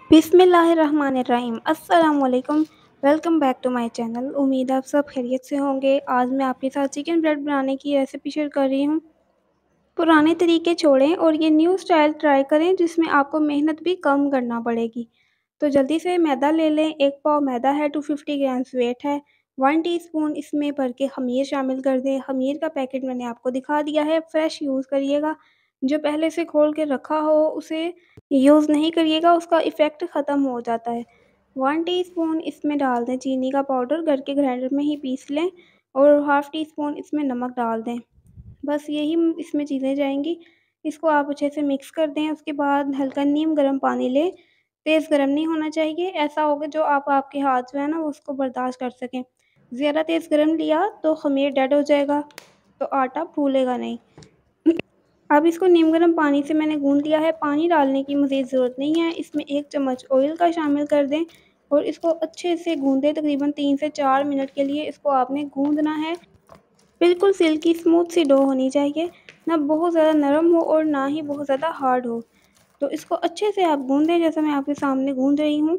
बिस्मिल्लाहिर्रहमानिर्रहीम। अस्सलामुअलैकुम। Welcome back to my channel. उम्मीद है आप सब खैरियत से होंगे। आज मैं आपके साथ चिकन ब्रेड बनाने की रेसिपी शेयर कर रही हूँ। पुराने तरीके छोड़ें और ये न्यू स्टाइल ट्राई करें जिसमें आपको मेहनत भी कम करना पड़ेगी। तो जल्दी से मैदा ले लें। 1 पाव मैदा है, 250 ग्राम्स वेट है। 1 टीस्पून इसमें भर के ख़मीर शामिल कर दें। ख़मीर का पैकेट मैंने आपको दिखा दिया है, फ्रेश यूज़ करिएगा। जो पहले से खोल के रखा हो उसे यूज़ नहीं करिएगा, उसका इफ़ेक्ट ख़त्म हो जाता है। 1 टीस्पून इसमें डाल दें चीनी का पाउडर, घर के ग्राइंडर में ही पीस लें और हाफ़ टी स्पून इसमें नमक डाल दें। बस यही इसमें चीज़ें जाएँगी। इसको आप अच्छे से मिक्स कर दें। उसके बाद हल्का नीम गर्म पानी लें। तेज़ गर्म नहीं होना चाहिए, ऐसा हो कि जो आप आपके हाथ जो है ना वो उसको बर्दाश्त कर सकें। ज़्यादा तेज़ गर्म लिया तो ख़मीर डेड हो जाएगा, तो आटा फूलेगा नहीं। अब इसको नीम गर्म पानी से मैंने गूँध लिया है। पानी डालने की मज़ीद ज़रूरत नहीं है। इसमें 1 चम्मच ऑयल का शामिल कर दें और इसको अच्छे से गूँधें। तकरीबन 3 से 4 मिनट के लिए इसको आपने गूँधना है। बिल्कुल सिल्की स्मूथ सी डो होनी चाहिए, ना बहुत ज़्यादा नरम हो और ना ही बहुत ज़्यादा हार्ड हो। तो इसको अच्छे से आप गूँधें जैसा मैं आपके सामने गूँध रही हूँ।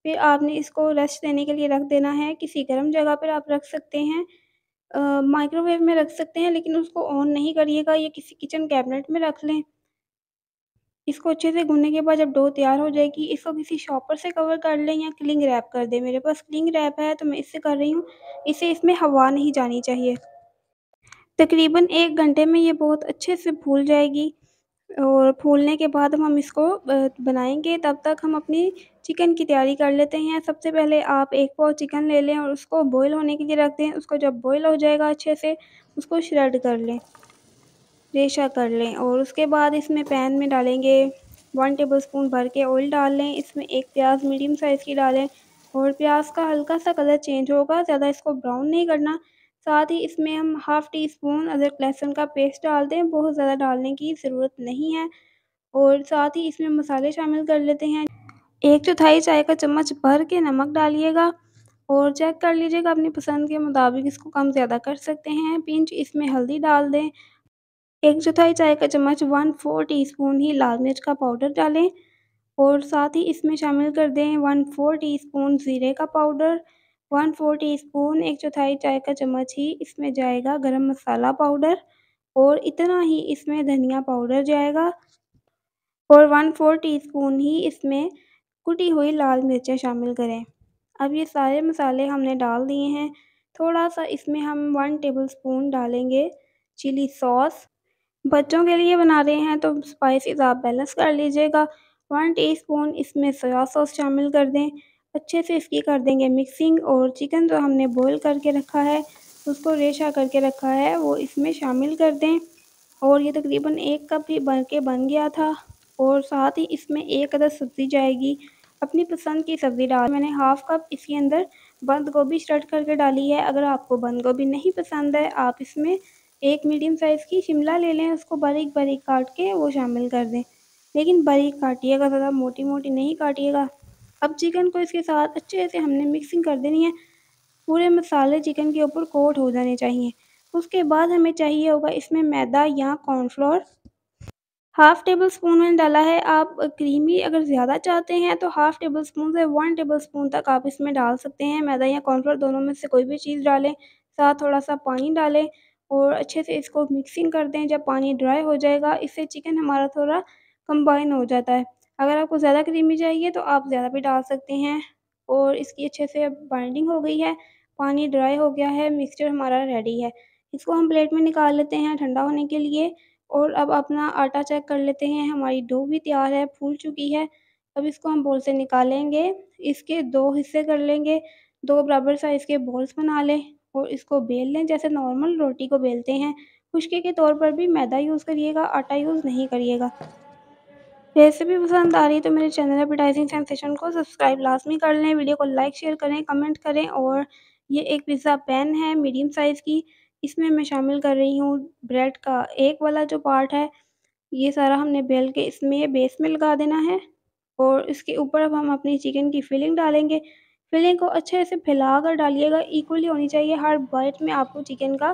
फिर आपने इसको रेस्ट देने के लिए रख देना है। किसी गर्म जगह पर आप रख सकते हैं। माइक्रोवेव में रख सकते हैं, लेकिन उसको ऑन नहीं करिएगा, या किसी किचन कैबिनेट में रख लें। इसको अच्छे से गूँधने के बाद जब डो तैयार हो जाएगी, इसको किसी शॉपर से कवर कर लें या क्लिंग रैप कर दें। मेरे पास क्लिंग रैप है तो मैं इससे कर रही हूँ। इससे इसमें हवा नहीं जानी चाहिए। तकरीबन 1 घंटे में ये बहुत अच्छे से फूल जाएगी और फूलने के बाद हम इसको बनाएँगे। तब तक हम अपनी चिकन की तैयारी कर लेते हैं। सबसे पहले आप 1 पाव चिकन ले लें और उसको बॉयल होने के लिए रख दें। उसको जब बॉयल हो जाएगा अच्छे से, उसको श्रेड कर लें, रेशा कर लें। और उसके बाद इसमें पैन में डालेंगे 1 टेबलस्पून भर के ऑयल डाल लें। इसमें 1 प्याज़ मीडियम साइज़ की डालें और प्याज़ का हल्का-सा कलर चेंज होगा, ज़्यादा इसको ब्राउन नहीं करना। साथ ही इसमें हम हाफ़ टी स्पून अदरक लहसुन का पेस्ट डाल दें, बहुत ज़्यादा डालने की ज़रूरत नहीं है। और साथ ही इसमें मसाले शामिल कर लेते हैं। 1/4 चाय का चम्मच भर के नमक डालिएगा और चेक कर लीजिएगा अपनी पसंद के मुताबिक इसको कम ज़्यादा कर सकते हैं। पिंच इसमें हल्दी डाल दें। 1/4 चाय का चम्मच 1/4 टीस्पून ही लाल मिर्च का पाउडर डालें और साथ ही इसमें शामिल कर दें 1/4 टीस्पून ज़ीरे का पाउडर, 1/4 टीस्पून 1/4 चाय का चम्मच ही इसमें जाएगा गरम मसाला पाउडर और इतना ही इसमें धनिया पाउडर जाएगा और 1/4 टीस्पून ही इसमें कुटी हुई लाल मिर्चें शामिल करें। अब ये सारे मसाले हमने डाल दिए हैं। थोड़ा-सा इसमें हम 1 टेबलस्पून डालेंगे चिली सॉस। बच्चों के लिए बना रहे हैं तो स्पाइसेस आप बैलेंस कर लीजिएगा। 1 टीस्पून इसमें सोया सॉस शामिल कर दें। अच्छे से इसकी कर देंगे मिक्सिंग और चिकन जो हमने बॉयल करके रखा है, उसको रेशा करके रखा है, वो इसमें शामिल कर दें। और ये तकरीबन 1 कप ही बन के बन गया था। और साथ ही इसमें 1 अदद सब्ज़ी जाएगी। अपनी पसंद की सब्ज़ी मैंने हाफ़ कप इसके अंदर बंद गोभी स्टड करके डाली है। अगर आपको बंद गोभी नहीं पसंद है, आप इसमें 1 मीडियम साइज़ की शिमला ले लें, उसको बारीक-बारीक काट के वो शामिल कर दें। लेकिन बारीक काटिएगा, ज़्यादा मोटी-मोटी नहीं काटिएगा। अब चिकन को इसके साथ अच्छे से हमने मिक्सिंग कर देनी है। पूरे मसाले चिकन के ऊपर कोट हो जाने चाहिए। उसके बाद हमें चाहिए होगा इसमें मैदा या कॉर्नफ्लोर। हाफ़ टेबल स्पून मैंने डाला है। आप क्रीमी अगर ज़्यादा चाहते हैं तो हाफ़ टेबल स्पून से 1 टेबल स्पून तक आप इसमें डाल सकते हैं। मैदा या कॉर्नफ्लोर दोनों में से कोई भी चीज़ डालें। साथ थोड़ा-सा पानी डालें और अच्छे से इसको मिक्सिंग कर दें। जब पानी ड्राई हो जाएगा, इससे चिकन हमारा थोड़ा कंबाइन हो जाता है। अगर आपको ज़्यादा क्रीमी चाहिए तो आप ज़्यादा भी डाल सकते हैं। और इसकी अच्छे से अब बाइंडिंग हो गई है, पानी ड्राई हो गया है, मिक्सचर हमारा रेडी है। इसको हम प्लेट में निकाल लेते हैं ठंडा होने के लिए। और अब अपना आटा चेक कर लेते हैं। हमारी डो भी तैयार है, फूल चुकी है। अब इसको हम बोल से निकालेंगे। इसके 2 हिस्से कर लेंगे, 2 बराबर साइज़ के बॉल्स बना लें और इसको बेल लें जैसे नॉर्मल रोटी को बेलते हैं। खुशकी के तौर पर भी मैदा यूज़ करिएगा, आटा यूज़ नहीं करिएगा। रेसिपी पसंद आ रही है तो मेरे चैनल एपेटाइजिंग सेंसेशन को सब्सक्राइब लाज़मी कर लें। वीडियो को लाइक, शेयर करें, कमेंट करें। और ये एक पिज़्ज़ा पैन है मीडियम साइज़ की, इसमें मैं शामिल कर रही हूँ ब्रेड का एक वाला जो पार्ट है। ये सारा हमने बेल के इसमें बेस में लगा देना है और इसके ऊपर अब हम अपनी चिकन की फिलिंग डालेंगे। फिलिंग को अच्छे से फैला कर डालिएगा, इक्वली होनी चाहिए। हर बाइट में आपको चिकन का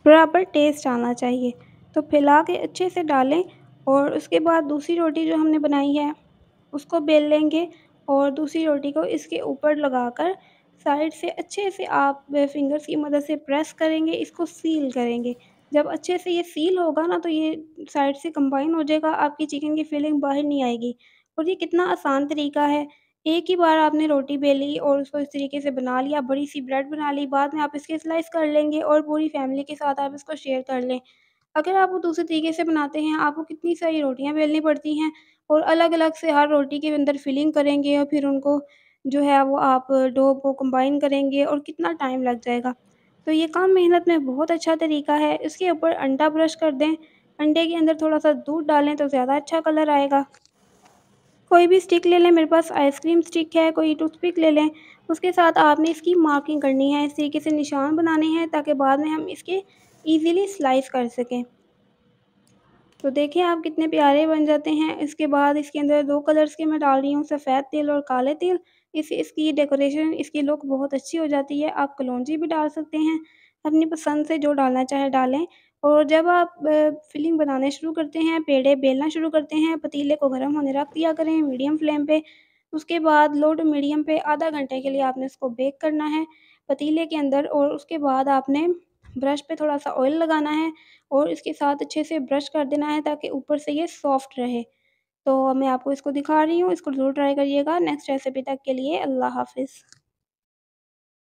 बराबर टेस्ट आना चाहिए। तो फैला के अच्छे से डालें और उसके बाद दूसरी रोटी जो हमने बनाई है, उसको बेल लेंगे और दूसरी रोटी को इसके ऊपर लगाकर साइड से अच्छे से आप फिंगर्स की मदद से प्रेस करेंगे, इसको सील करेंगे। जब अच्छे से ये सील होगा ना, तो ये साइड से कंबाइन हो जाएगा, आपकी चिकन की फीलिंग बाहर नहीं आएगी। और ये कितना आसान तरीका है, एक ही बार आपने रोटी बेली और उसको इस तरीके से बना लिया, बड़ी-सी ब्रेड बना ली, बाद में आप इसके स्लाइस कर लेंगे और पूरी फैमिली के साथ आप इसको शेयर कर लें। अगर आप वो दूसरे तरीके से बनाते हैं, आपको कितनी सारी रोटियाँ बेलनी पड़ती हैं और अलग-अलग से हर रोटी के अंदर फिलिंग करेंगे और फिर उनको जो है वो आप डो को कंबाइन करेंगे और कितना टाइम लग जाएगा। तो ये कम मेहनत में बहुत अच्छा तरीका है। इसके ऊपर अंडा ब्रश कर दें, अंडे के अंदर थोड़ा-सा दूध डालें तो ज़्यादा अच्छा कलर आएगा। कोई भी स्टिक ले लें, मेरे पास आइसक्रीम स्टिक है, कोई टूथपिक ले लें, उसके साथ आपने इसकी मार्किंग करनी है, इस तरीके से निशान बनाने हैं ताकि बाद में हम इसके ईज़िली स्लाइस कर सकें। तो देखिए आप कितने प्यारे बन जाते हैं। इसके बाद इसके अंदर 2 कलर्स के मैं डाल रही हूँ, सफ़ेद तिल और काले तिल। इससे इसकी डेकोरेशन, इसकी लुक बहुत अच्छी हो जाती है। आप कलौंजी भी डाल सकते हैं, अपनी पसंद से जो डालना चाहें डालें। और जब आप फिलिंग बनाने शुरू करते हैं, पेड़े बेलना शुरू करते हैं, पतीले को गर्म होने रख दिया करें मीडियम फ्लेम पे। उसके बाद लो टू मीडियम पे आधा घंटे के लिए आपने इसको बेक करना है पतीले के अंदर, और उसके बाद आपने ब्रश पे थोड़ा-सा ऑयल लगाना है और इसके साथ अच्छे से ब्रश कर देना है ताकि ऊपर से ये सॉफ्ट रहे। तो मैं आपको इसको दिखा रही हूँ, इसको ज़रूर ट्राई करिएगा। नेक्स्ट रेसिपी तक के लिए अल्लाह हाफ़िज़।